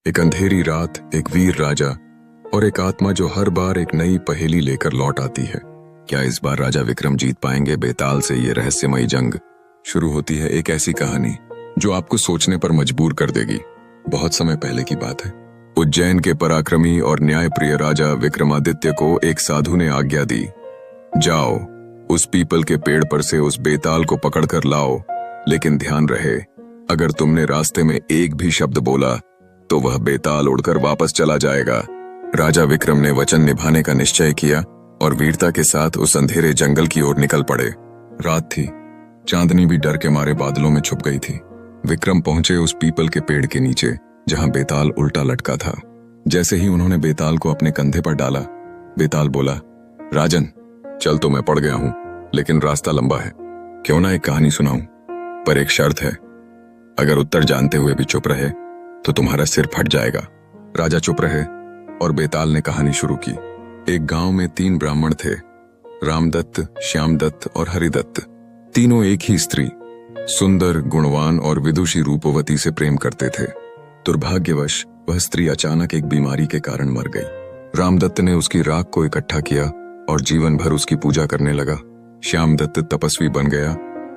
एक अंधेरी रात, एक वीर राजा और एक आत्मा जो हर बार एक नई पहेली लेकर लौट आती है। क्या इस बार राजा विक्रम जीत पाएंगे बेताल से? ये रहस्यमयी जंग शुरू होती है एक ऐसी कहानी जो आपको सोचने पर मजबूर कर देगी। बहुत समय पहले की बात है। उज्जैन के पराक्रमी और न्यायप्रिय राजा विक्रमादित्य को एक साधु ने आज्ञा दी, जाओ उस पीपल के पेड़ पर से उस बेताल को पकड़कर लाओ, लेकिन ध्यान रहे अगर तुमने रास्ते में एक भी शब्द बोला तो वह बेताल उड़कर वापस चला जाएगा। राजा विक्रम ने वचन निभाने का निश्चय किया और वीरता के साथ उस अंधेरे जंगल की ओर निकल पड़े। रात थी, चांदनी भी डर के मारे बादलों में छुप गई थी। विक्रम पहुंचे उस पीपल के पेड़ के नीचे जहां बेताल उल्टा लटका था। जैसे ही उन्होंने बेताल को अपने कंधे पर डाला, बेताल बोला, राजन चल तो मैं पड़ गया हूं, लेकिन रास्ता लंबा है, क्यों ना एक कहानी सुनाऊं, पर एक शर्त है, अगर उत्तर जानते हुए भी चुप रहे तो तुम्हारा सिर फट जाएगा। राजा चुप रहे और बेताल ने कहानी शुरू की। एक गांव में 3 ब्राह्मण थे, रामदत्त, श्यामदत्त और हरिदत्त। तीनों एक ही स्त्री, सुंदर, गुणवान और विदुषी रूपवती से प्रेम करते थे। दुर्भाग्यवश वह स्त्री अचानक एक बीमारी के कारण मर गई। रामदत्त ने उसकी राख को इकट्ठा किया और जीवन भर उसकी पूजा करने लगा। श्यामदत्त तपस्वी बन गया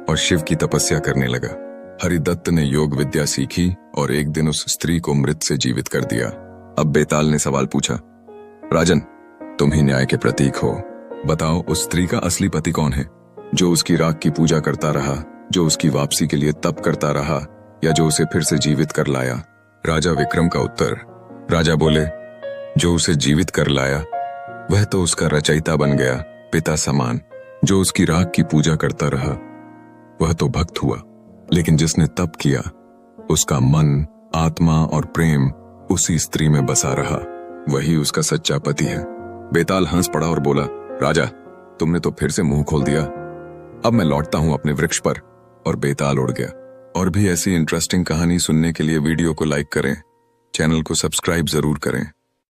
और शिव की तपस्या करने लगा। हरिदत्त ने योग विद्या सीखी और एक दिन उस स्त्री को मृत से जीवित कर दिया। अब बेताल ने सवाल पूछा, राजन तुम ही न्याय के प्रतीक हो, बताओ उस स्त्री का असली पति कौन है, जो उसकी राख की पूजा करता रहा, जो उसकी वापसी के लिए तप करता रहा, या जो उसे फिर से जीवित कर लाया? राजा विक्रम का उत्तर, राजा बोले, जो उसे जीवित कर लाया वह तो उसका रचयिता बन गया, पिता समान। जो उसकी राख की पूजा करता रहा वह तो भक्त हुआ, लेकिन जिसने तप किया उसका मन, आत्मा और प्रेम उसी स्त्री में बसा रहा, वही उसका सच्चा पति है। बेताल हंस पड़ा और बोला, राजा तुमने तो फिर से मुंह खोल दिया, अब मैं लौटता हूं अपने वृक्ष पर। और बेताल उड़ गया। और भी ऐसी इंटरेस्टिंग कहानी सुनने के लिए वीडियो को लाइक करें, चैनल को सब्सक्राइब जरूर करें।